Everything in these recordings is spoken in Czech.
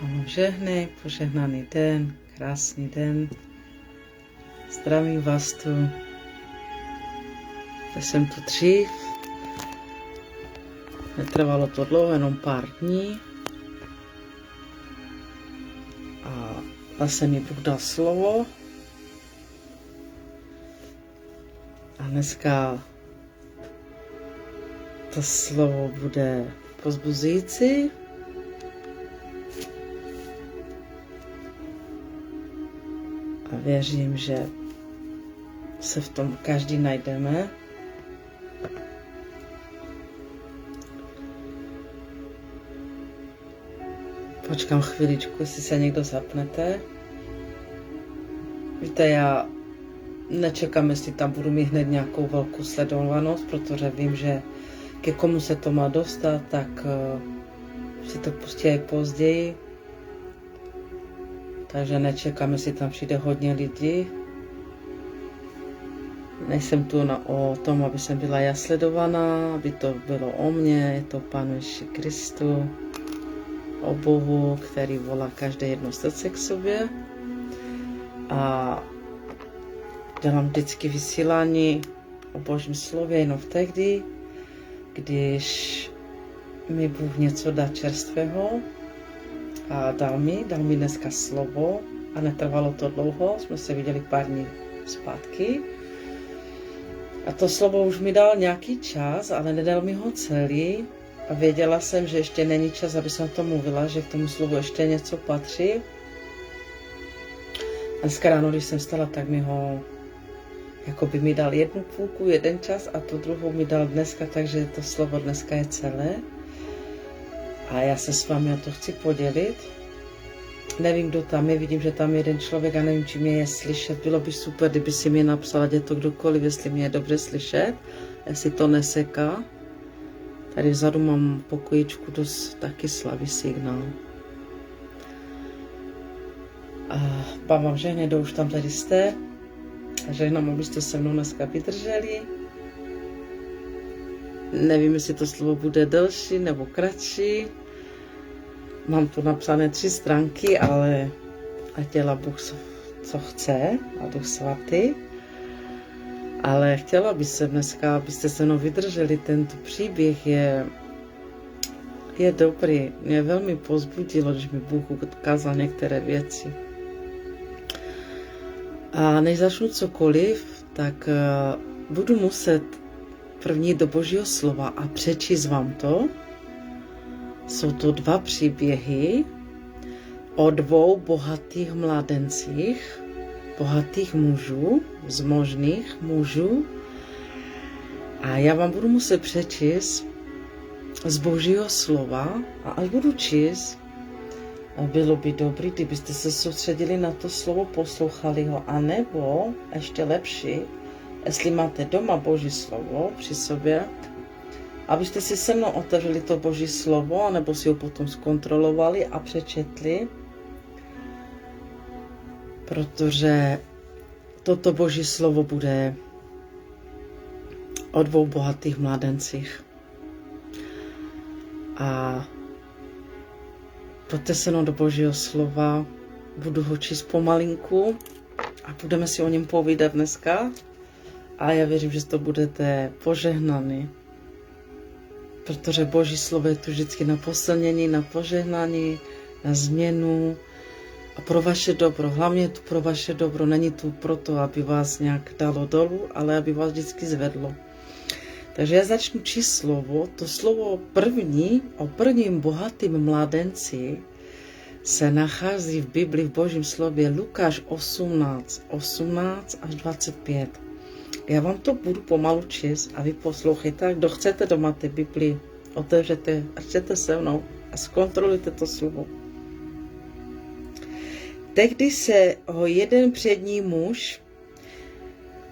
Ano, žehnej, požehnaný den, krásný den. Zdravím vás tu. Já jsem tu dřív. Netrvalo to dlouho, jenom pár dní. A zase mi Bůh dal slovo. A dneska to slovo bude povzbuzující. A věřím, že se v tom každý najdeme. Počkám chviličku, jestli se někdo zapnete. Víte, já nečekám, jestli tam budu mít hned nějakou velkou sledovanost, protože vím, že ke komu se to má dostat, tak si to pustí i později. Takže nečekám, jestli tam přijde hodně lidí. Nejsem tu o tom, aby jsem byla já sledovaná, aby to bylo o mně, je to Pánu Ježíši Kristu, o Bohu, který volá každé jedno srdce k sobě. A dělám vždycky vysílání o Božím slově jenom tehdy, když mi Bůh něco dá čerstvého. A dal mi dneska slovo a netrvalo to dlouho, jsme se viděli pár dní zpátky. A to slovo už mi dal nějaký čas, ale nedal mi ho celý. A věděla jsem, že ještě není čas, aby jsem to mluvila, že k tomu slovu ještě něco patří. A dneska ráno, když jsem stala, tak mi ho, jako by mi dal jednu půlku, jeden čas a tu druhou mi dal dneska, takže to slovo dneska je celé. A já se s vámi o to chci podělit. Nevím, kdo tam je, vidím, že tam je jeden člověk a nevím, či mě je slyšet. Bylo by super, kdyby si mě napsal, ať je to kdokoliv, jestli mě je dobře slyšet, jestli to neseká. Tady vzadu mám pokojičku dost taky slabý signál. A Pán vám žehnej, kdo už tam tady jste. A žehnám, abyste se mnou dneska vydrželi. Nevím, jestli to slovo bude delší nebo kratší. Mám tu napsané 3 stránky, ale ať dělá Bůh, co chce, a Duch Svatý. Ale chtěla bych se dneska, abyste se mnou vydrželi. Tento příběh je dobrý. Mě velmi povzbudilo, když mi Bůh ukázal některé věci. A než začnu cokoliv, tak budu muset první do Božího slova a přečíst vám to. Jsou to 2 příběhy o 2 bohatých mládencích, bohatých mužů, zmožných mužů. A já vám budu muset přečíst z Božího slova a až budu číst, bylo by dobré, kdybyste se soustředili na to slovo, poslouchali ho, anebo ještě lepší, jestli máte doma Boží slovo při sobě, abyste si se mnou otevřeli to Boží slovo, nebo si ho potom zkontrolovali a přečetli, protože toto Boží slovo bude o 2 bohatých mládencích. A pojďte se mnou do Božího slova, budu ho číst pomalinku a budeme si o něm povídat dneska. A já věřím, že to budete požehnaný, protože Boží slovo je tu vždycky na posilnění, na požehnání, na změnu a pro vaše dobro. Hlavně je tu pro vaše dobro, není tu proto, aby vás nějak dalo dolů, ale aby vás vždycky zvedlo. Takže já začnu číst slovo. To slovo první, o prvním bohatým mládenci, se nachází v Biblii v Božím slově Lukáš 18 až 25. Já vám to budu pomalu číst a vy poslouchejte. Kdo chcete doma ty Biblii, otevřete a čtěte se mnou a zkontrolujte to slovo. Tehdy se ho jeden přední muž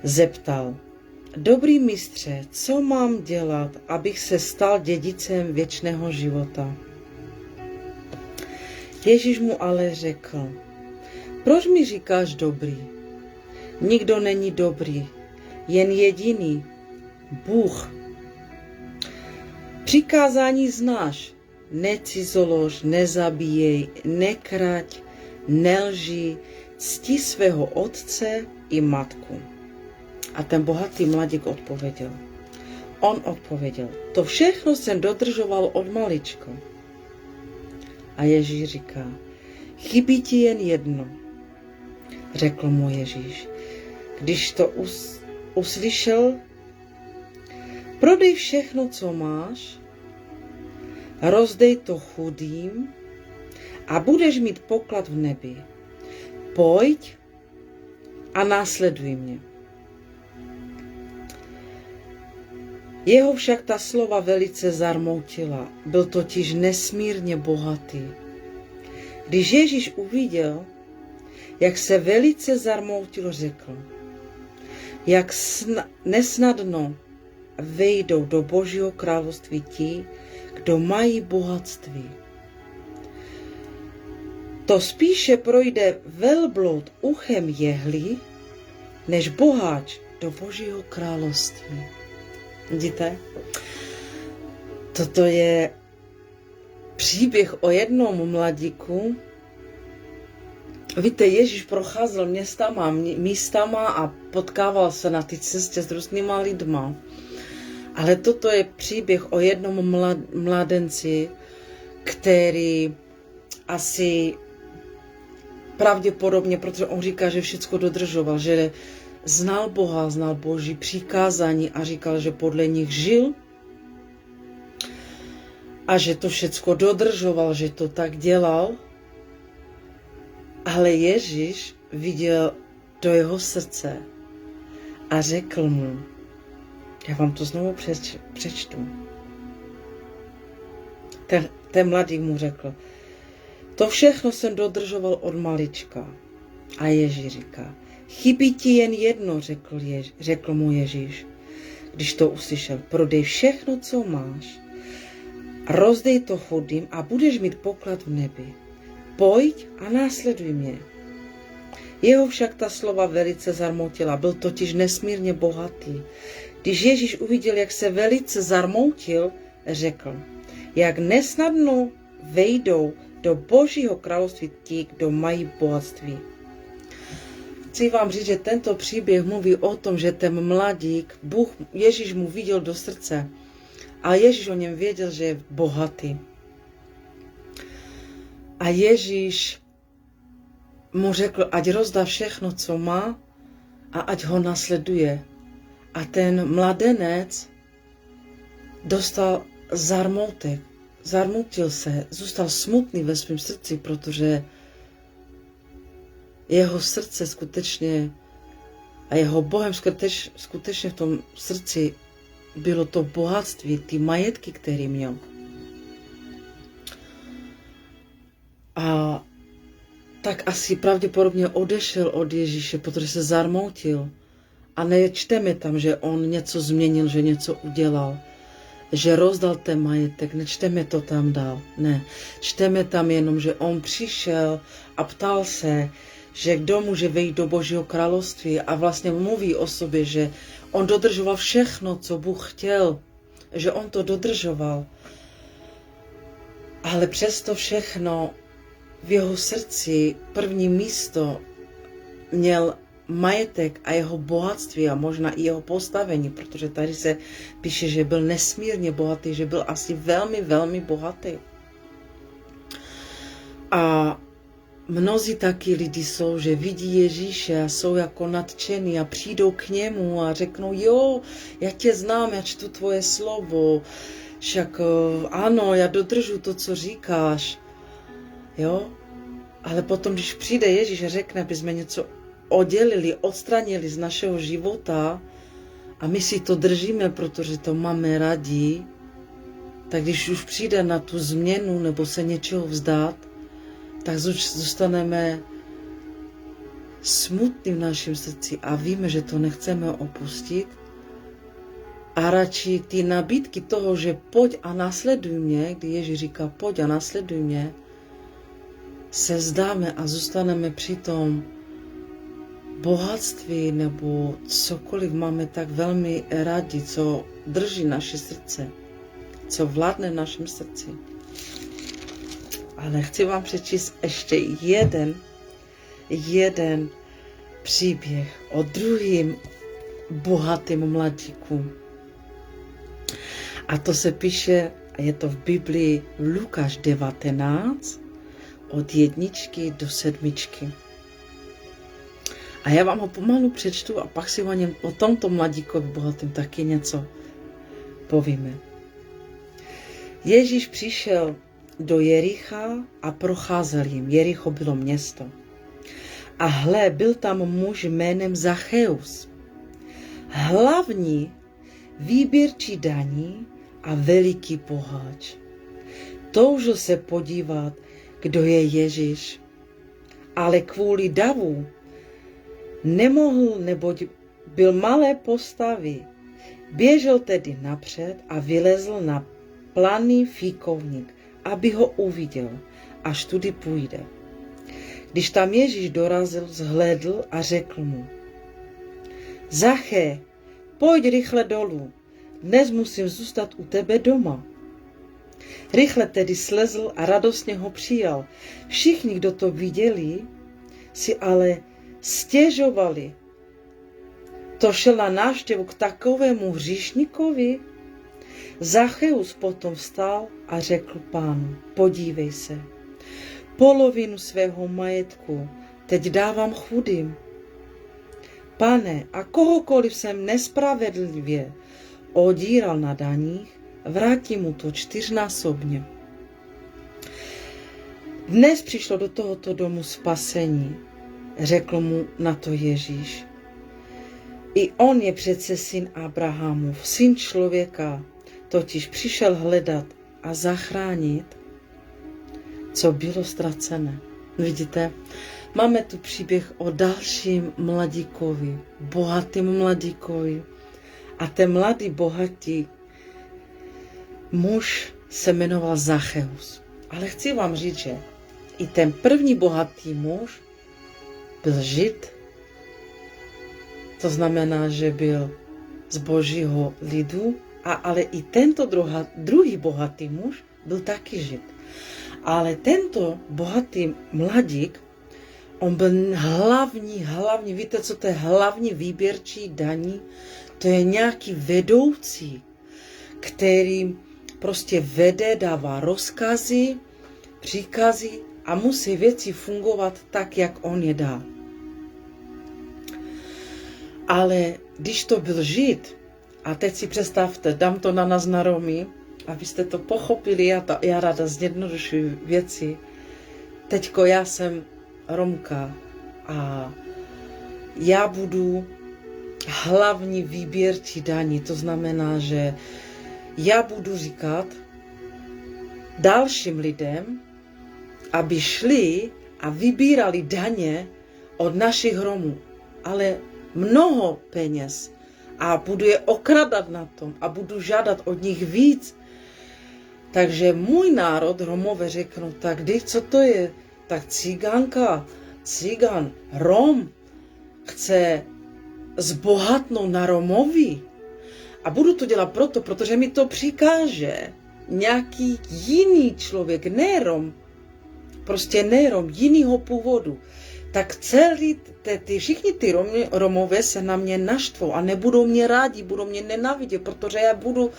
zeptal: Dobrý mistře, co mám dělat, abych se stal dědicem věčného života? Ježíš mu ale řekl: Proč mi říkáš dobrý? Nikdo není dobrý, jen jediný, Bůh. Přikázání znáš: necizolož, nezabíjej, nekrať, nelži, cti svého otce i matku. A ten bohatý mladík odpověděl. On odpověděl, to všechno jsem dodržoval od malička. A Ježíš říká, chybí ti jen jedno. Řekl mu Ježíš, když to uslyšel, prodej všechno, co máš, rozdej to chudým a budeš mít poklad v nebi. Pojď a následuj mě. Jeho však ta slova velice zarmoutila, byl totiž nesmírně bohatý. Když Ježíš uviděl, jak se velice zarmoutil, řekl, jak nesnadno vejdou do Božího království ti, kdo mají bohatství. To spíše projde velbloud uchem jehly, než boháč do Božího království. Vidíte? Toto je příběh o jednom mladíku. Víte, Ježíš procházel místama a potkával se na té cestě s různýma lidma. Ale toto je příběh o jednom mladenci, který asi pravděpodobně, protože on říká, že všechno dodržoval, že znal Boha, znal Boží přikázání a říkal, že podle nich žil a že to všechno dodržoval, že to tak dělal. Ale Ježíš viděl do jeho srdce a řekl mu, já vám to znovu přečtu. Ten mladík mu řekl, to všechno jsem dodržoval od malička. A Ježíš říká, chybí ti jen jedno, řekl mu Ježíš. Když to uslyšel, prodej všechno, co máš, rozdej to chudým a budeš mít poklad v nebi. Pojď a následuj mě. Jeho však ta slova velice zarmoutila, byl totiž nesmírně bohatý. Když Ježíš uviděl, jak se velice zarmoutil, řekl, jak nesnadno vejdou do Božího království ti, kdo mají bohatství. Chci vám říct, že tento příběh mluví o tom, že ten mladík, Ježíš mu viděl do srdce a Ježíš o něm věděl, že je bohatý. A Ježíš mu řekl, ať rozdá všechno, co má a ať ho nasleduje. A ten mladenec dostal zarmoutek, zarmoutil se, zůstal smutný ve svém srdci, protože jeho srdce skutečně a jeho Bohem skutečně v tom srdci bylo to bohatství, ty majetky, které měl. A tak asi pravděpodobně odešel od Ježíše, protože se zarmoutil. A nečteme tam, že on něco změnil, že něco udělal, že rozdal ten majetek, nečteme to tam dál, ne. Čteme tam jenom, že on přišel a ptal se, že kdo může vejít do Božího království a vlastně mluví o sobě, že on dodržoval všechno, co Bůh chtěl, že on to dodržoval. Ale přesto všechno v jeho srdci první místo měl majetek a jeho bohatství a možná i jeho postavení, protože tady se píše, že byl nesmírně bohatý, že byl asi velmi, velmi bohatý. A mnozí taky lidi jsou, že vidí Ježíše a jsou jako nadšení a přijdou k němu a řeknou, jo, já tě znám, já čtu tvoje slovo, však ano, já dodržu to, co říkáš, jo. Ale potom, když přijde Ježíš a řekne, aby jsme něco oddělili, odstranili z našeho života a my si to držíme, protože to máme rádi, tak když už přijde na tu změnu nebo se něčeho vzdát, tak zůstaneme smutní v našem srdci a víme, že to nechceme opustit. A radši ty nabídky toho, že pojď a následuj mě, kdy Ježíš říká pojď a následuj mě, se vzdáme a zůstaneme při tom bohatství nebo cokoliv máme tak velmi rádi, co drží naše srdce, co vládne v našem srdci. Ale chci vám přečíst ještě jeden příběh o druhým bohatým mladíku. A to se píše, je to v Biblii Lukáš 19, od 1 do 7. A já vám ho pomalu přečtu a pak si o tomto mladíkovi bohatým taky něco povíme. Ježíš přišel do Jericha a procházel jim. Jericho bylo město. A hle, byl tam muž jménem Zacheus. Hlavní výběrčí daní a veliký boháč. Toužil se podívat, kdo je Ježíš. Ale kvůli davu nemohl, neboť byl malé postavy. Běžel tedy napřed a vylezl na planý fíkovník, aby ho uviděl, až tudy půjde. Když tam Ježíš dorazil, zhlédl a řekl mu: Zaché, pojď rychle dolů, dnes musím zůstat u tebe doma. Rychle tedy slezl a radostně ho přijal. Všichni, kdo to viděli, si ale stěžovali. To šel na návštěvu k takovému hříšníkovi? Zacheus potom vstal a řekl Pánu: podívej se, polovinu svého majetku teď dávám chudým. Pane, a kohokoliv jsem nespravedlivě odíral na daních, vrátím mu to 4násobně. Dnes přišlo do tohoto domu spasení, řekl mu na to Ježíš. I on je přece syn Abrahamův, syn člověka, totiž přišel hledat a zachránit, co bylo ztracené. Vidíte, máme tu příběh o dalším mladíkovi, bohatým mladíkovi. A ten mladý bohatý muž se jmenoval Zacheus. Ale chci vám říct, že i ten první bohatý muž byl Žid. To znamená, že byl z božího lidu, ale i tento druhý bohatý muž byl taky Žid. Ale tento bohatý mladík, on byl hlavní, víte, co to je hlavní výběrčí daní? To je nějaký vedoucí, který prostě vede, dává rozkazy, příkazy a musí věci fungovat tak, jak on je dá. Ale když to byl Žid, a teď si představte, dám to na nás na Romy, abyste to pochopili, já ráda zjednodušuji věci. Teďko já jsem Romka a já budu hlavní výběrčí daní, to znamená, že já budu říkat dalším lidem, aby šli a vybírali daně od našich Romů, ale mnoho peněz, a budu je okradat na tom a budu žádat od nich víc. Takže můj národ, Romové, řeknou, tak co to je? Tak cigán, Rom chce zbohatnout na Romovi. A budu to dělat protože mi to přikáže nějaký jiný člověk, ne Rom, prostě ne Rom, jinýho původu. Tak všichni ty Romové se na mě naštvou a nebudou mě rádi, budou mě nenávidět, protože já budu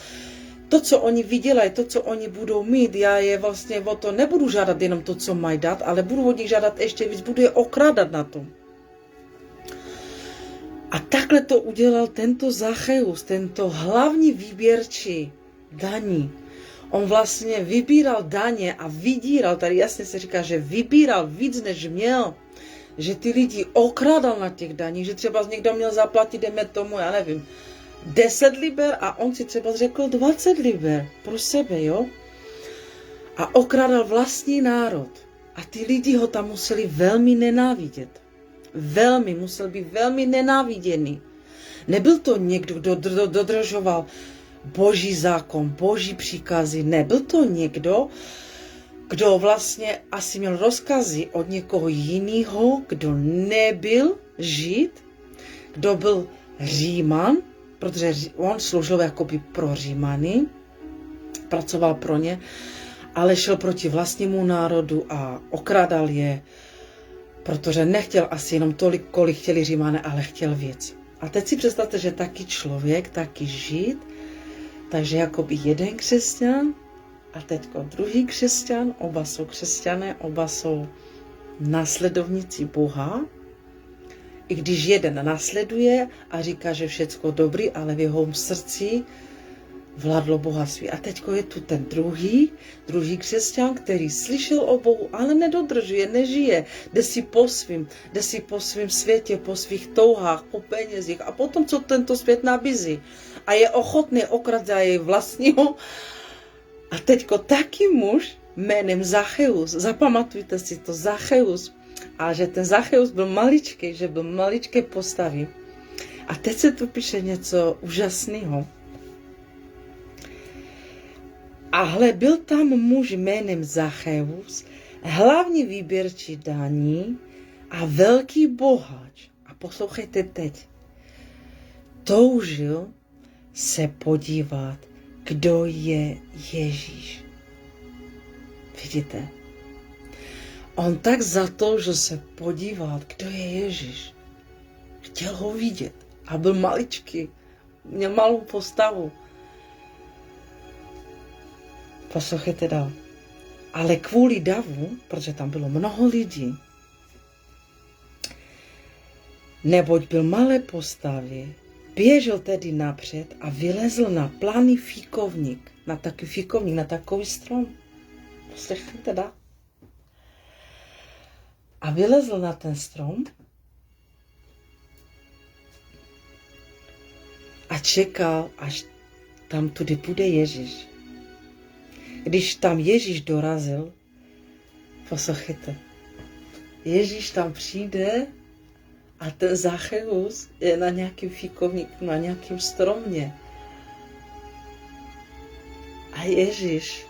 to, co oni vydělají, to, co oni budou mít, já je vlastně o to nebudu žádat jenom to, co mají dát, ale budu od nich žádat ještě víc, budu je okrádat na tom. A takhle to udělal tento Zacheus, tento hlavní výběrčí daní. On vlastně vybíral daně a vydíral, tady jasně se říká, že vybíral víc, než měl. Že ty lidi okrádal na těch daních, že třeba někdo měl zaplatit, jdeme tomu, já nevím, 10 liber a on si třeba řekl 20 liber pro sebe, jo? A okrádal vlastní národ. A ty lidi ho tam museli velmi nenávidět. Musel být velmi nenáviděný. Nebyl to někdo, kdo dodržoval boží zákon, boží příkazy. Nebyl to někdo, kdo vlastně asi měl rozkazy od někoho jiného, kdo nebyl Žid, kdo byl Říman, protože on sloužil jakoby pro Římany, pracoval pro ně, ale šel proti vlastnímu národu a okrádal je, protože nechtěl asi jenom tolik, kolik chtěli Římané, ale chtěl víc. A teď si představte, že taky člověk, taky Žid, takže jakoby jeden křesťan a teďko druhý křesťan, oba jsou křesťané, oba jsou následovníci Boha. I když jeden následuje a říká, že všecko dobrý, ale v jeho srdci vládlo bohatství. A teďko je tu ten druhý křesťan, který slyšel o Bohu, ale nedodržuje, nežije. Jde si po svém světě, po svých touhách, po penězích a potom, co tento svět nabízí. A je ochotný okrádat jej vlastního. A teďko taky muž jménem Zacheus, zapamatujte si to, Zacheus. A že ten Zacheus byl maličký, že byl maličké postavy. A teď se tu píše něco úžasného. Ale byl tam muž jménem Zacheus, hlavní výběrčí daní a velký boháč. A poslouchejte teď. Toužil se podívat, kdo je Ježíš. Vidíte? On tak zatoužil se podívat, kdo je Ježíš. Chtěl ho vidět. A byl maličký. Měl malou postavu. Poslouchejte dál. Ale kvůli davu, protože tam bylo mnoho lidí, neboť byl malé postavy, běžel tedy napřed a vylezl na planý fíkovník. Na takový fíkovník, na takový strom. Poslouchejte dál. A vylezl na ten strom a čekal, až tam tudy půjde Ježíš. Když tam Ježíš dorazil, poslouchejte, Ježíš tam přijde a ten Zacheus je na nějakým fíkovníku, na nějakým stromě. A Ježíš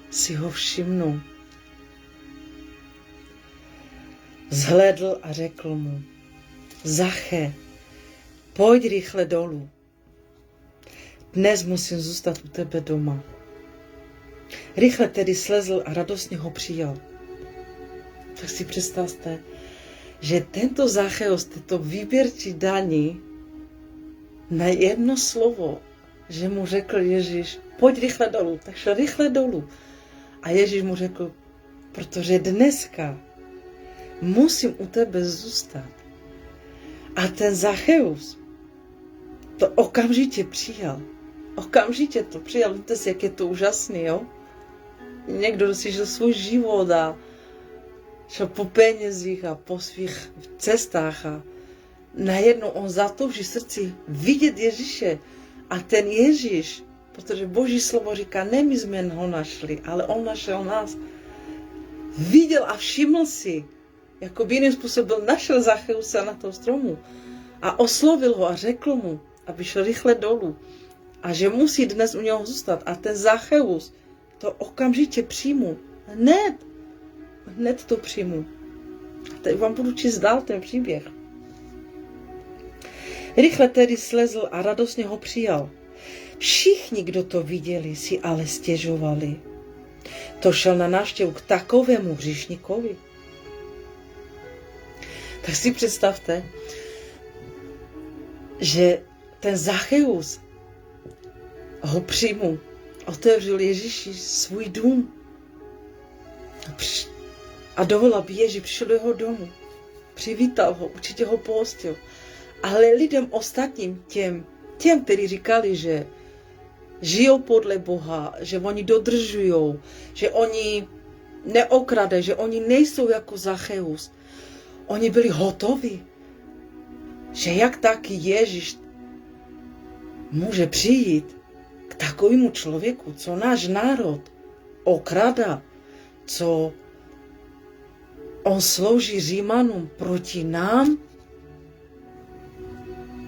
si ho všimnul. Zhlédl a řekl mu, Zache, pojď rychle dolů. Dnes musím zůstat u tebe doma. Rychle tedy slezl a radostně ho přijal. Tak si představte, že tento Zacheus, tento výběrčí daní, na jedno slovo, že mu řekl Ježíš, pojď rychle dolů, tak šel rychle dolů. A Ježíš mu řekl, protože dneska musím u tebe zůstat. A ten Zacheus to okamžitě přijal. Okamžitě to přijal. Víte si, jak je to úžasný, jo? Někdo si žil svůj život a šel po penězích a po svých cestách a najednou on zatouží srdci vidět Ježíše. A ten Ježíš, protože Boží slovo říká, ne my jsme ho našli, ale on našel nás. Viděl a všiml si, jako by jiným způsobem našel Zacheusa na tom stromu a oslovil ho a řekl mu, aby šel rychle dolů a že musí dnes u něho zůstat. A ten Zacheus to okamžitě přijmu. Hned to přijmu. A teď vám budu číst dál ten příběh. Rychle tedy slezl a radostně ho přijal. Všichni, kdo to viděli, si ale stěžovali. To šel na návštěvu k takovému hříšníkovi. Tak si představte, že ten Zacheus ho přijmu, otevřel Ježíši svůj dům a dovolil, aby Ježíš přišel do jeho domu. Přivítal ho, určitě ho pohostil. Ale lidem ostatním, těm, kteří říkali, že žijou podle Boha, že oni dodržují, že oni neokradají, že oni nejsou jako Zacheus, oni byli hotoví, že jak taky Ježíš může přijít k takovému člověku, co náš národ okrada, co on slouží Římanům proti nám,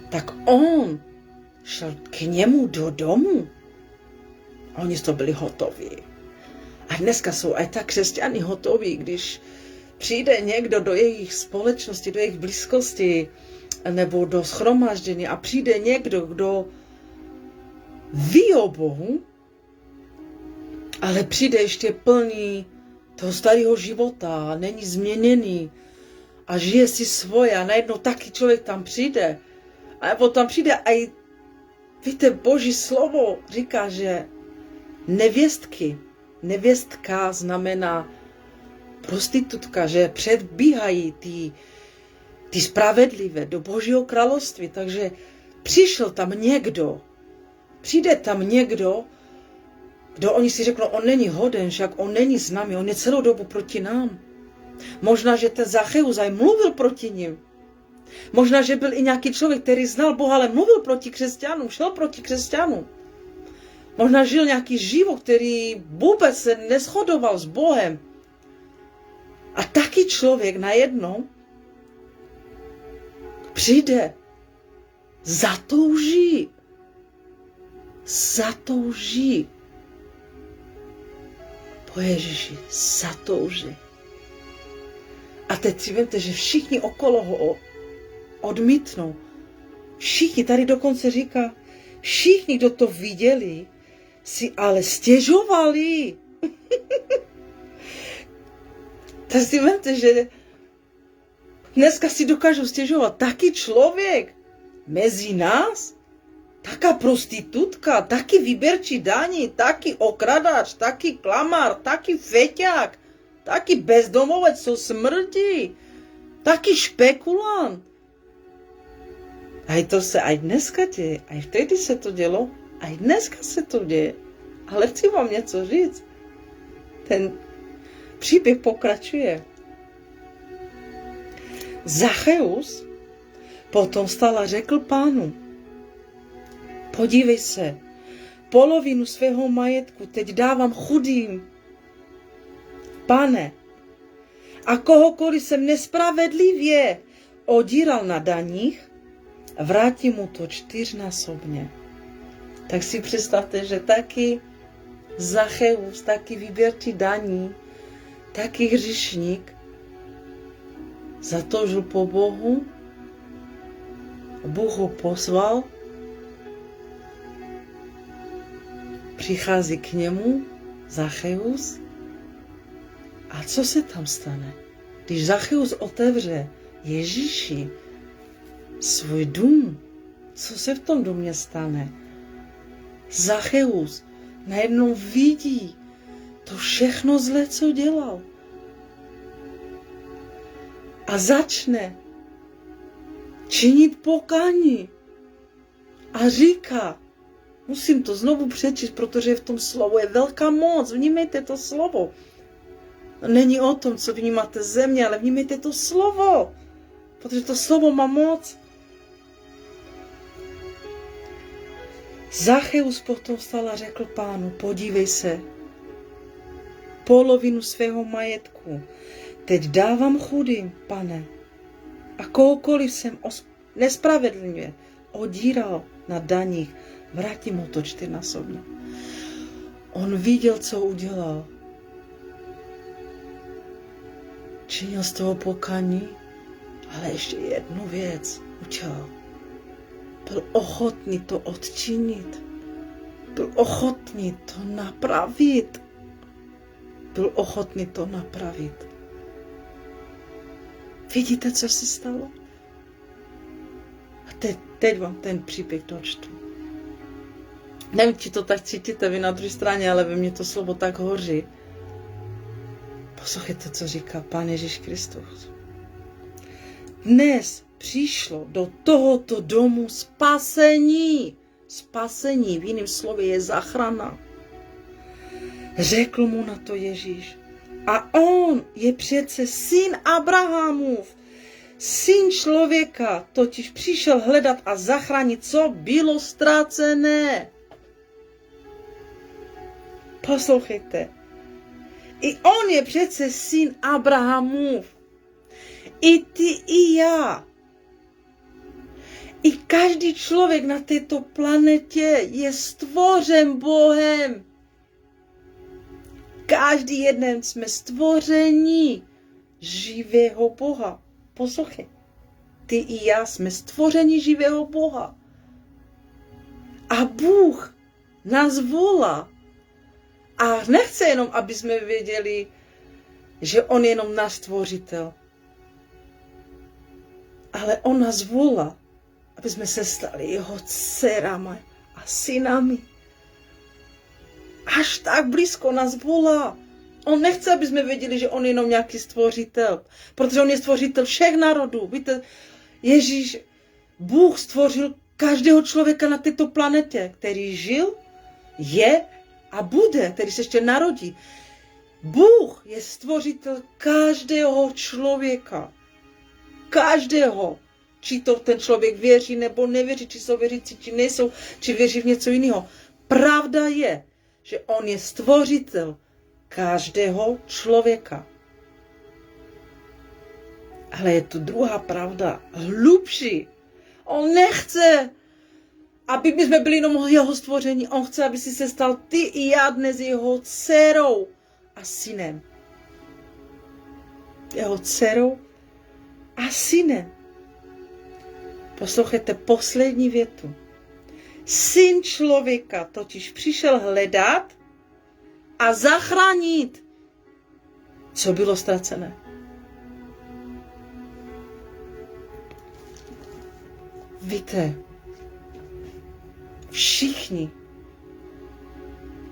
tak on šel k němu do domu. Oni to byli hotoví. A dneska jsou aj tak křesťani hotoví, když přijde někdo do jejich společnosti, do jejich blízkosti nebo do shromáždění a přijde někdo, kdo ví o Bohu ale přijde ještě plný toho starého života, není změněný a žije si svoje a najednou taky člověk tam přijde. A potom přijde a i, víte, Boží slovo říká, že nevěstka znamená prostitutka, že předbíhají ty spravedlivé do Božího království. Takže přijde tam někdo, kdo oni si řeknou, on není hoden, však on není s námi, on je celou dobu proti nám. Možná, že ten Zacheus aj mluvil proti ním. Možná, že byl i nějaký člověk, který znal Boha, ale mluvil proti křesťanům, šel proti křesťanům. Možná žil nějaký život, který vůbec se neshodoval s Bohem. A taky člověk najednou přijde, zatouží po Ježíši, zatouží. A teď si vemte, že všichni okolo ho odmítnou. Všichni, tady dokonce říká, všichni, kdo to viděli, si ale stěžovali. Tak si vemte, že dneska si dokážu stěžovat taky člověk mezi nás, taká prostitutka, taky výběrčí daní, taky okradač, taky klamár, taky feťák, taky bezdomovec, co smrdí, taky špekulant. A to se aj dneska děje, aj vtedy se to dělo, aj dneska se to děje. Ale chci vám něco říct. Ten příběh pokračuje. Zacheus potom vstal a řekl Pánu, podívej se, polovinu svého majetku teď dávám chudým. Pane, a kohokoliv jsem nespravedlivě odíral na daních, vrátím mu to 4násobně. Tak si představte, že taky Zacheus, taky výběrčí daní, taky hříšník, zatoužil po Bohu, Bůh ho pozval, přichází k němu Zacheus a co se tam stane? Když Zacheus otevře Ježíši svůj dům, co se v tom domě stane? Zacheus najednou vidí to všechno zlé, co dělal. A začne činit pokání. A říká, musím to znovu přečíst, protože v tom slovu je velká moc. Vnímejte to slovo. Není o tom, co vnímáte země, ale vnímejte to slovo. Protože to slovo má moc. Zacheus potom vstal a řekl Pánu, podívej se, polovinu svého majetku teď dávám chudým, Pane, a kohokoliv jsem nespravedlivě odíral na daních, vrátím mu to 4násobně. On viděl, co udělal. Činil z toho pokání, ale ještě jednu věc udělal. Byl ochotný to odčinit. Byl ochotný to napravit. Byl ochotný to napravit. Vidíte, co se stalo? A teď vám ten příběh dočtu. Nevím, či to tak cítíte vy na druhé straně, ale ve mně to slovo tak hoří. Poslouchejte, co říká Pán Ježíš Kristus. Dnes přišlo do tohoto domu spasení. Spasení, v jiném slově je záchrana. Řekl mu na to Ježíš. A on je přece syn Abrahamův, syn člověka, totiž přišel hledat a zachránit, co bylo ztracené. Poslouchejte. I on je přece syn Abrahamův. I ty, i já. I každý člověk na této planetě je stvořen Bohem. Každý jeden jsme stvoření živého Boha. Poslouchej. Ty i já jsme stvoření živého Boha. A Bůh nás volá, A nechce jenom, aby jsme věděli, že on je jenom náš stvořitel. Ale on nás volá, aby jsme se stali jeho dcerami a synami. Až tak blízko nás volá. On nechce, aby jsme věděli, že on je jenom nějaký stvořitel. Protože on je stvořitel všech národů. Víte, Ježíš, Bůh stvořil každého člověka na této planetě, který žil, je a bude, který se ještě narodí. Bůh je stvořitel každého člověka. Každého. Či to ten člověk věří nebo nevěří, či jsou věřící, či nejsou, či věří v něco jiného. Pravda je, že on je stvořitel každého člověka. Ale je tu druhá pravda, hlubší. On nechce, aby my jsme byli jenom jeho stvoření. On chce, aby si se stal ty i já dnes jeho dcerou a synem. Jeho dcerou a synem. Poslouchejte poslední větu. Syn člověka totiž přišel hledat a zachránit, co bylo ztracené. Víte, všichni,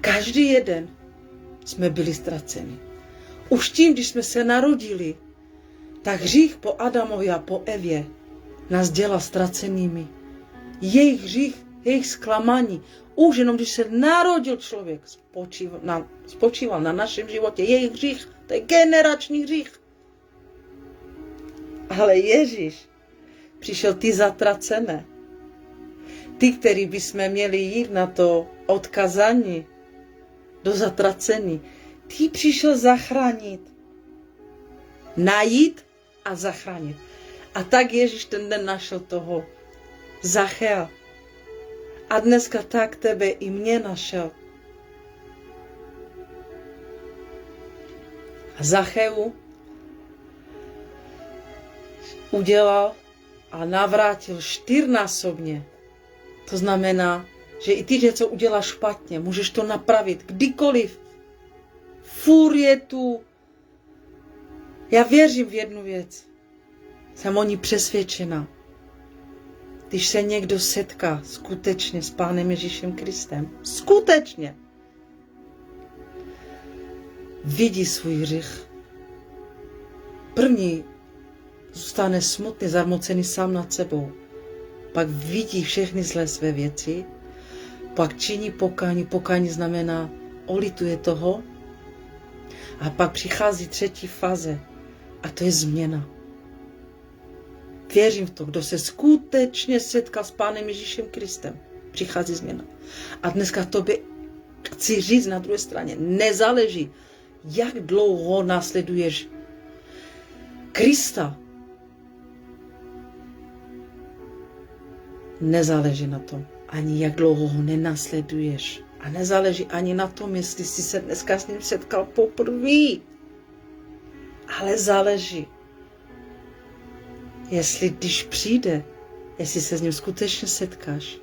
každý jeden jsme byli ztraceni. Už tím, když jsme se narodili, tak hřích po Adamovi a po Evě nás dělal ztracenými. Jejich hřích, jejich zklamání, už jenom když se narodil člověk, spočíval na našem životě. Jejich hřích, to je generační hřích. Ale Ježíš přišel ty zatracené. Ty, který bychom měli jít na to odkazání, do zatracení. Ty přišel zachránit. Najít a zachránit. A tak Ježíš ten den našel toho Zachea. A dneska tak tebe i mě našel. A Zacheu udělal a navrátil 4násobně. To znamená, že i ty něco uděláš špatně, můžeš to napravit kdykoliv. Furt je tu. Já věřím v jednu věc. Jsem o ní přesvědčena. Když se někdo setká skutečně s Pánem Ježíšem Kristem, skutečně, vidí svůj hřích. První zůstane smutný, zarmocený sám nad sebou. Pak vidí všechny zlé své věci, pak činí pokání. Pokání znamená, olituje toho. A pak přichází třetí fáze a to je změna. Věřím v to, kdo se skutečně setká s Pánem Ježíšem Kristem, přichází změna. A dneska tobě chci říct na druhé straně, nezáleží, jak dlouho následuješ Krista. Nezáleží na tom, ani jak dlouho ho nenásleduješ. A nezáleží ani na tom, jestli jsi se dneska s ním setkal poprvé. Ale záleží, jestli když přijde, jestli se s ním skutečně setkáš.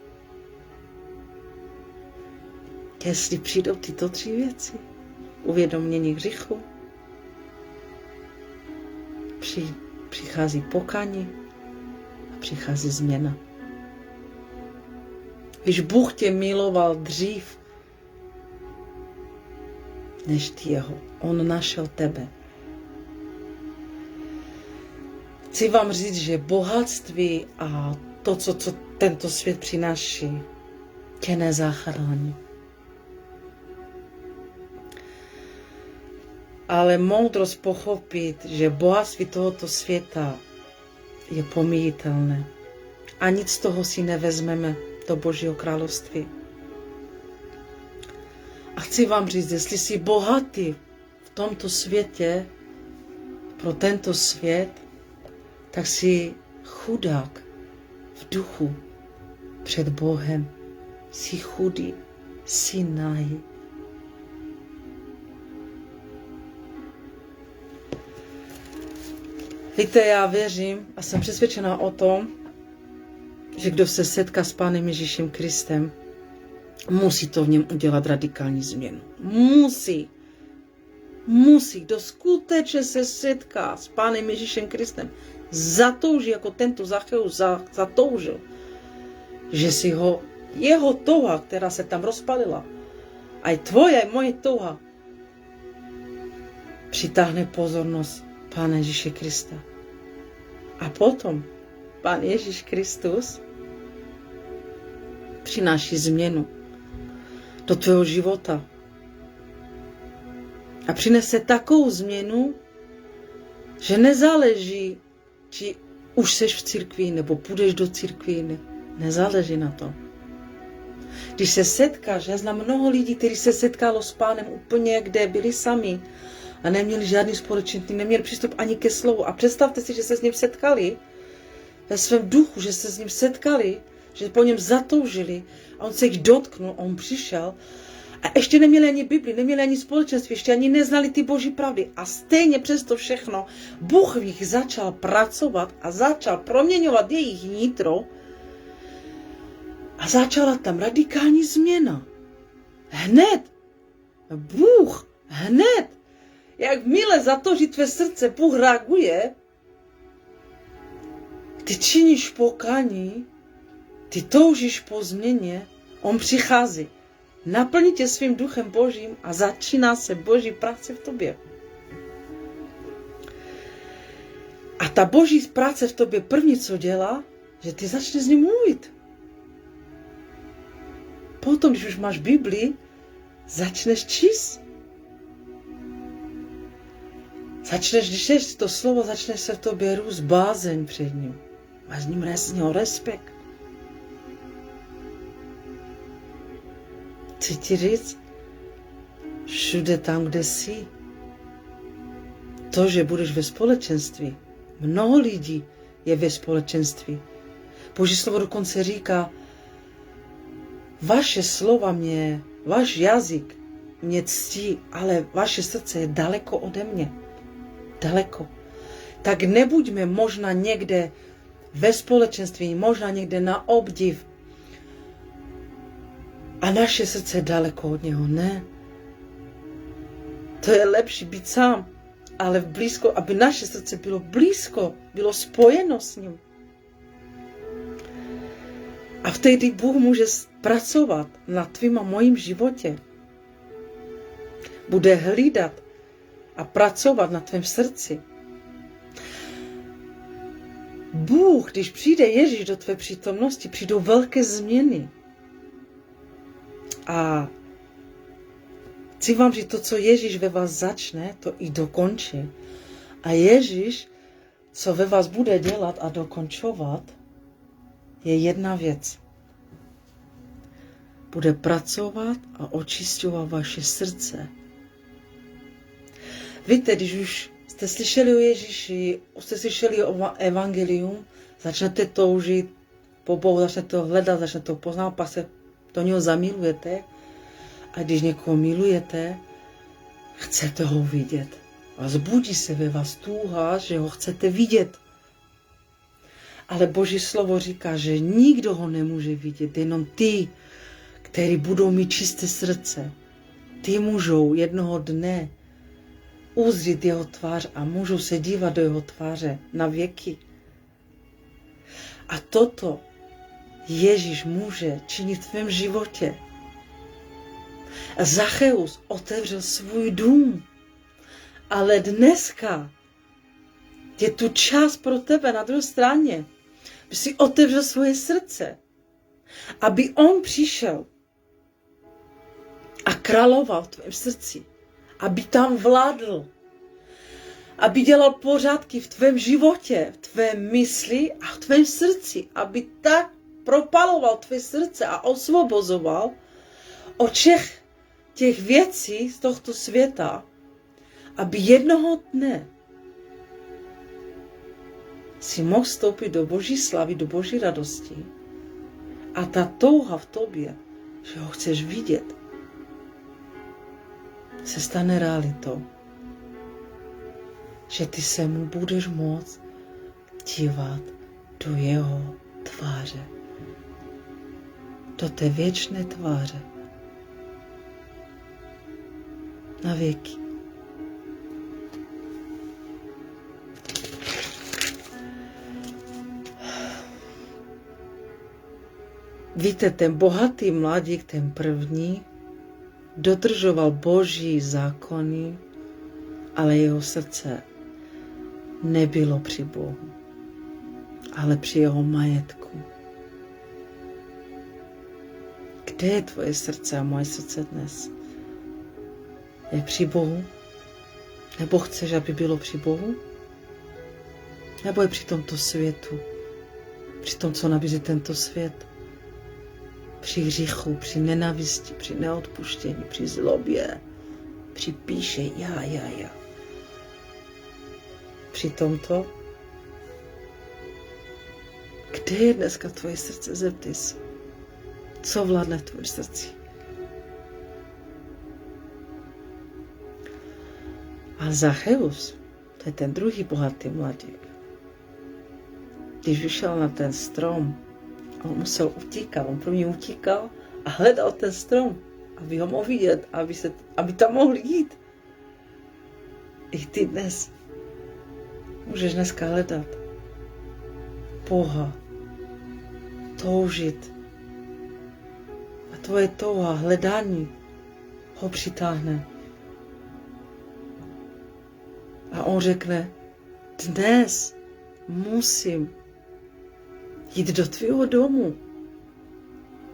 Jestli přijdou tyto 3 věci. Uvědomění hříchu, přichází pokání a přichází změna. Když Bůh tě miloval dřív, než ty jeho, on našel tebe. Chci vám říct, že bohatství a to, co tento svět přináší, tě nezachrání. Ale moudrost pochopit, že bohatství tohoto světa je pomíjitelné. A nic z toho si nevezmeme do Božího království. A chci vám říct, jestli jsi bohatý v tomto světě, pro tento svět, tak jsi chudák v duchu před Bohem. Jsi chudý, jsi nahý. Víte, já věřím a jsem přesvědčená o tom, že kdo se setká s Pánem Ježíšem Kristem, musí to v něm udělat radikální změnu. Musí. Kdo skutečně se setká s Pánem Ježíšem Kristem, zatouží, jako tento Zacheus zatoužil, že si jeho touha, která se tam rozpalila, a i tvoje, i moje touha, přitáhne pozornost Pána Ježíše Krista. A potom Pán Ježíš Kristus přináší změnu do tvého života. A přinese takovou změnu, že nezáleží, či už seš v církvi, nebo půjdeš do církvi, nezáleží na to. Když se setkáš, já znám mnoho lidí, kteří se setkalo s Pánem úplně, kde byli sami a neměli žádný společenství, neměli přístup ani ke slovu. A představte si, že se s ním setkali ve svém duchu, že se s ním setkali, že po něm zatoužili a on se jich dotknul, on přišel a ještě neměli ani Bibli, neměli ani společenství, ještě ani neznali ty boží pravdy. A stejně přes to všechno Bůh v nich začal pracovat a začal proměňovat jejich nitro a začala tam radikální změna. Hned. Bůh, hned. Jak mile zatouží tvé srdce, Bůh reaguje. Ty činíš pokání, ty toužíš po změně, on přichází. Naplní tě svým duchem Božím a začíná se Boží práce v tobě. A ta Boží práce v tobě první, co dělá, že ty začneš s ním mluvit. Potom, když už máš Bibli, začneš číst. Když čteš to slovo, začneš se v tobě růst bázeň před ním. Máš s ním respekt. Chci ti říct, všude tam, kde jsi, to, že budeš ve společenství, mnoho lidí je ve společenství. Boží slovo dokonce říká, vaše slova váš jazyk mě ctí, ale vaše srdce je daleko ode mě. Daleko. Tak nebuďme možná někde ve společenství, možná někde na obdiv, a naše srdce je daleko od něho. Ne. To je lepší být sám, ale blízko, aby naše srdce bylo blízko, bylo spojeno s ním. A vtedy Bůh může pracovat na tvým a mojím životě. Bude hlídat a pracovat na tvém srdci. Bůh, když přijde Ježíš do tvé přítomnosti, přijdou velké změny. A chci vám říct, to, co Ježíš ve vás začne, to i dokončí. A Ježíš, co ve vás bude dělat a dokončovat, je jedna věc. Bude pracovat a očisťovat vaše srdce. Víte, když už jste slyšeli o Ježíši, jste slyšeli o evangelium, začnete toužit po Bohu, začnete ho hledat, začnete ho poznat, pak se do něho zamilujete. A když někoho milujete, chcete ho vidět. A zbudí se ve vás touha, že ho chcete vidět. Ale Boží slovo říká, že nikdo ho nemůže vidět, jenom ty, kteří budou mít čisté srdce. Ty můžou jednoho dne uzřít jeho tvář a můžou se dívat do jeho tváře na věky. A toto Ježíš může činit v tvém životě. Zacheus otevřel svůj dům, ale dneska je tu čas pro tebe na druhé straně, aby si otevřel svoje srdce, aby on přišel a královal v tvém srdci, aby tam vládl, aby dělal pořádky v tvém životě, v tvém mysli a v tvém srdci, aby tak propaloval tvé srdce a osvobozoval od všech těch věcí z tohoto světa, aby jednoho dne si mohl vstoupit do Boží slavy, do Boží radosti a ta touha v tobě, že ho chceš vidět, se stane realitou. Že ty se mu budeš moct dívat do jeho tváře, do té věčné tváře. Na věky. Víte, ten bohatý mladík, ten první, dodržoval Boží zákony, ale jeho srdce nebylo při Bohu, ale při jeho majetku. Kde je tvoje srdce a moje srdce dnes? Je při Bohu? Nebo chceš, aby bylo při Bohu? Nebo je při tomto světu? Při tom, co nabízí tento svět? Při hříchu, při nenávisti, při neodpuštění, při zlobě, při píše já. Při tomto? Kde je dneska tvoje srdce? Zeptej se. Co vládne v tvém srdci? A Zacheus, to je ten druhý bohatý mladík. Když vyšel na ten strom, on musel utíkat. On první utíkal a hledal ten strom, aby ho mohl vidět, aby tam mohl jít. I ty dnes můžeš dneska hledat Boha, toužit. A tvoje touha, hledání ho přitáhne. A on řekne, dnes musím jít do tvého domu.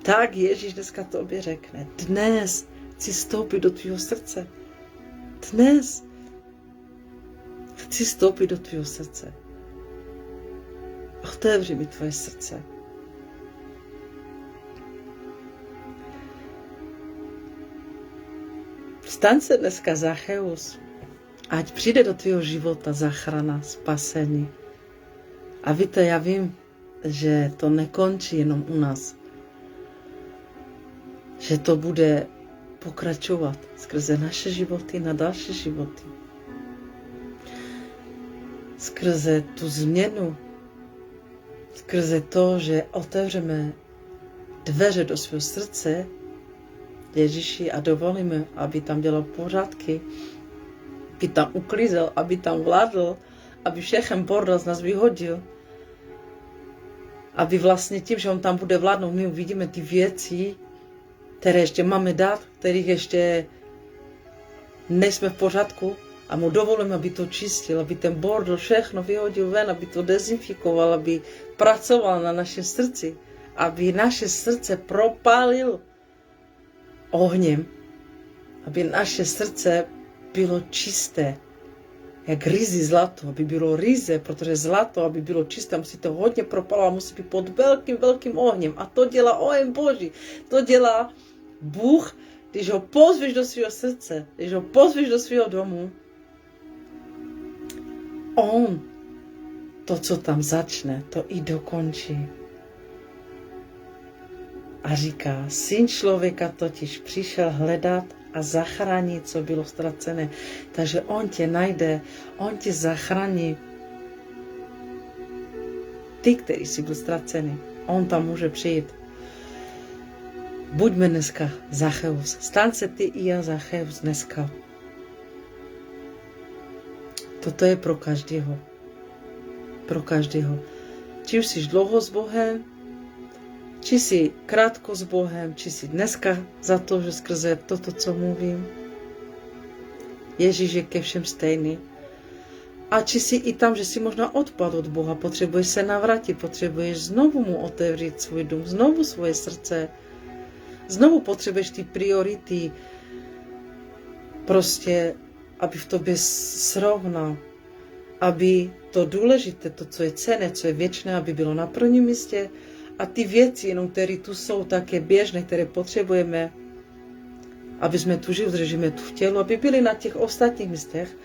Tak Ježíš dneska tobě řekne, dnes chci vstoupit do tvého srdce. Dnes chci vstoupit do tvého srdce. Otevři mi tvoje srdce. Staň se dneska Zacheus, ať přijde do tvého života záchrana, spasení. A víte, já vím, že to nekončí jenom u nás. Že to bude pokračovat skrze naše životy na další životy. Skrze tu změnu, skrze to, že otevřeme dveře do svého srdce Ježíši a dovolíme, aby tam dělal pořádky, aby tam uklízel, aby tam vládl, aby všechen bordel z nás vyhodil. Aby vlastně tím, že on tam bude vládnout, my uvidíme ty věci, které ještě máme dát, kterých ještě nejsme v pořádku a mu dovolíme, aby to čistil, aby ten bordel všechno vyhodil ven, aby to dezinfikoval, aby pracoval na našem srdci, aby naše srdce propálil ohněm, aby naše srdce bylo čisté, jak rýzy zlato, aby bylo rýze, protože zlato, aby bylo čisté, musí to hodně propalovat, musí být pod velkým ohněm. A to dělá oheň Boží. To dělá Bůh, když ho pozveš do svého srdce, když ho pozveš do svého domu. On to, co tam začne, to i dokončí. A říká, Syn člověka totiž přišel hledat a zachránit, co bylo ztracené. Takže on tě najde, on tě zachrání. Ty, který jsi byl ztracený, on tam může přijít. Buďme dneska Zacheus. Staň se ty i já Zacheus dneska. Toto je pro každého. Pro každého. Či už jsi dlouho s Bohem, či jsi krátko s Bohem, či jsi dneska za to, že skrze toto, co mluvím, Ježíš je ke všem stejný. A či jsi i tam, že jsi možná odpadl od Boha, potřebuješ se navrátit, potřebuješ znovu mu otevřít svůj dům, znovu svoje srdce, znovu potřebuješ ty priority, prostě, aby v tobě srovnal, aby to důležité, to, co je cenné, co je věčné, aby bylo na prvním místě, a ty věci, jenom které tu jsou také běžné, které potřebujeme, aby jsme tu žili, držíme tu v tělu, aby byly na těch ostatních místech.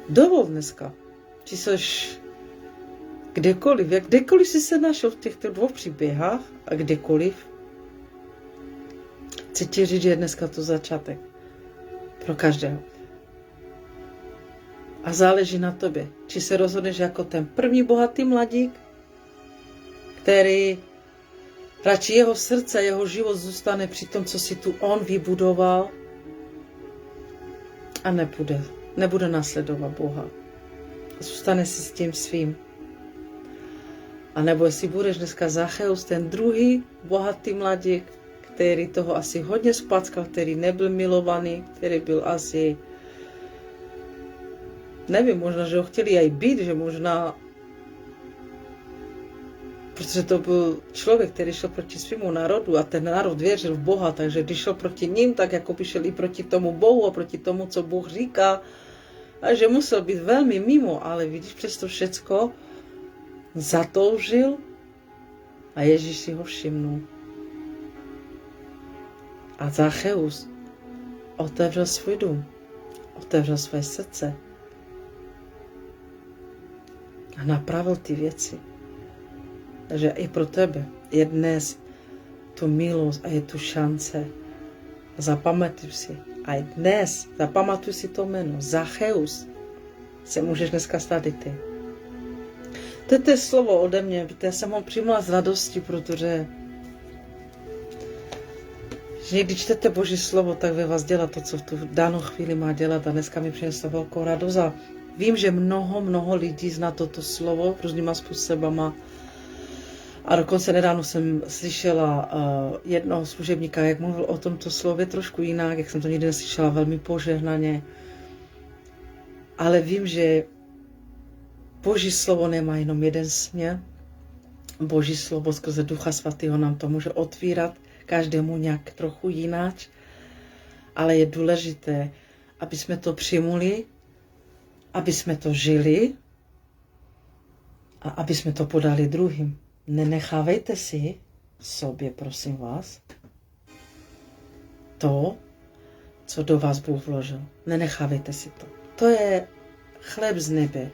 Dovol dneska, či seš kdekoliv, jak kdekoliv jsi se našel v těchto dvou příběhách a kdekoliv, chci ti říct, že je dneska to začátek pro každého. A záleží na tobě, či se rozhodneš jako ten první bohatý mladík, který Radši jeho srdce, jeho život zůstane při tom, co si tu on vybudoval a nebude následovat Boha. Zůstane si s tím svým. A nebo jestli budeš dneska Zacheus, ten druhý bohatý mladík, který toho asi hodně spackal, který nebyl milovaný, který byl asi, nevím, možná, že ho chtěli aj být, že možná, protože to byl člověk, který šel proti svému národu a ten národ věřil v Boha, takže když šel proti ním, tak jako by šel i proti tomu Bohu a proti tomu, co Bůh říká, a že musel být velmi mimo, ale vidíš, přes to všecko zatoužil a Ježíš si ho všimnul. A Zacheus otevřel svůj dům, otevřel své srdce a napravil ty věci. Takže i pro tebe je dnes tu milost a je tu šance. Zapamatuj si. A i dnes zapamatuj si to jméno. Zacheus se můžeš dneska stát i ty. To je slovo ode mě, protože jsem ho přijmula z radosti, protože že když čtete Boží slovo, tak ve vás dělá to, co v tu danou chvíli má dělat a dneska mi přineslo velkou radost a vím, že mnoho lidí zná toto slovo různýma způsobama a dokonce nedávno jsem slyšela jednoho služebníka, jak mluvil o tomto slově trošku jinak, jak jsem to nikdy neslyšela, velmi požehnaně, ale vím, že Boží slovo nemá jenom jeden směr, Boží slovo skrze Ducha Svatého nám to může otvírat každému nějak trochu jináč, ale je důležité, aby jsme to přijmuli, aby jsme to žili a aby jsme to podali druhým. Nenechávejte si sobě, prosím vás, to, co do vás Bůh vložil. Nenechávejte si to. To je chléb z nebe.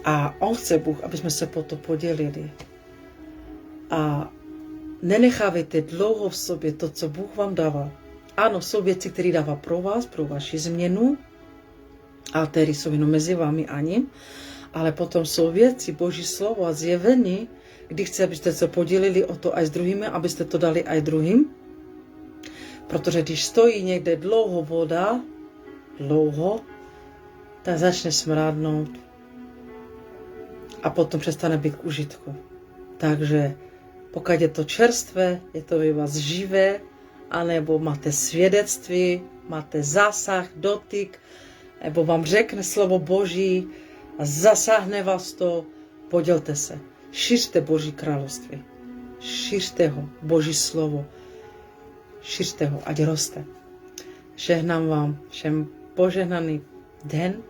A on chce Bůh, aby jsme se po to podělili. A nenechávejte dlouho v sobě to, co Bůh vám dává. Ano, jsou věci, které dává pro vás, pro vaši změnu, a které jsou jenom mezi vámi a ním, ale potom jsou věci, Boží slovo a zjevení, kdy chce, abyste se podělili o to aj s druhými, abyste to dali aj druhým. Protože když stojí někde dlouho voda, tak začne smrádnout a potom přestane být k užitku. Takže pokud je to čerstvé, je to ve vás živé, anebo máte svědectví, máte zásah, dotyk, nebo vám řekne slovo Boží a zasáhne vás to, podělte se. Šiřte Boží království. Šiřte ho, Boží slovo. Šiřte ho, ať roste. Žehnám vám všem požehnaný den.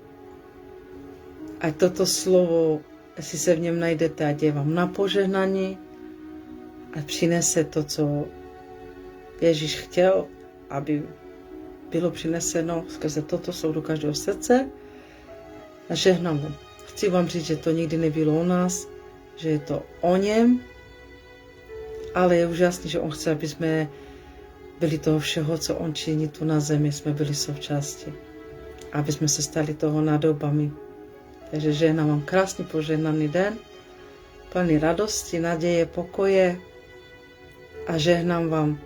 Ať toto slovo, jestli se v něm najdete, ať je vám na požehnání, ať přinese to, co Ježíš chtěl, aby bylo přineseno skrze toto slovo do každého srdce. A žehnám vám. Chci vám říct, že to nikdy nebylo o nás, že je to o něm, ale je úžasný, že on chce, aby jsme byli toho všeho, co on činí tu na zemi, jsme byli součástí. Aby jsme se stali toho nádobami. Takže žehnám vám krásný požehnaný den, plný radosti, naděje, pokoje a žehnám vám,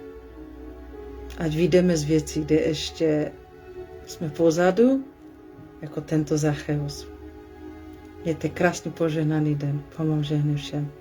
ať vyjdeme z věcí, kde ještě jsme pozadu, jako tento Zacheus. Mějte krásný požehnaný den. Pán vám žehnej všem.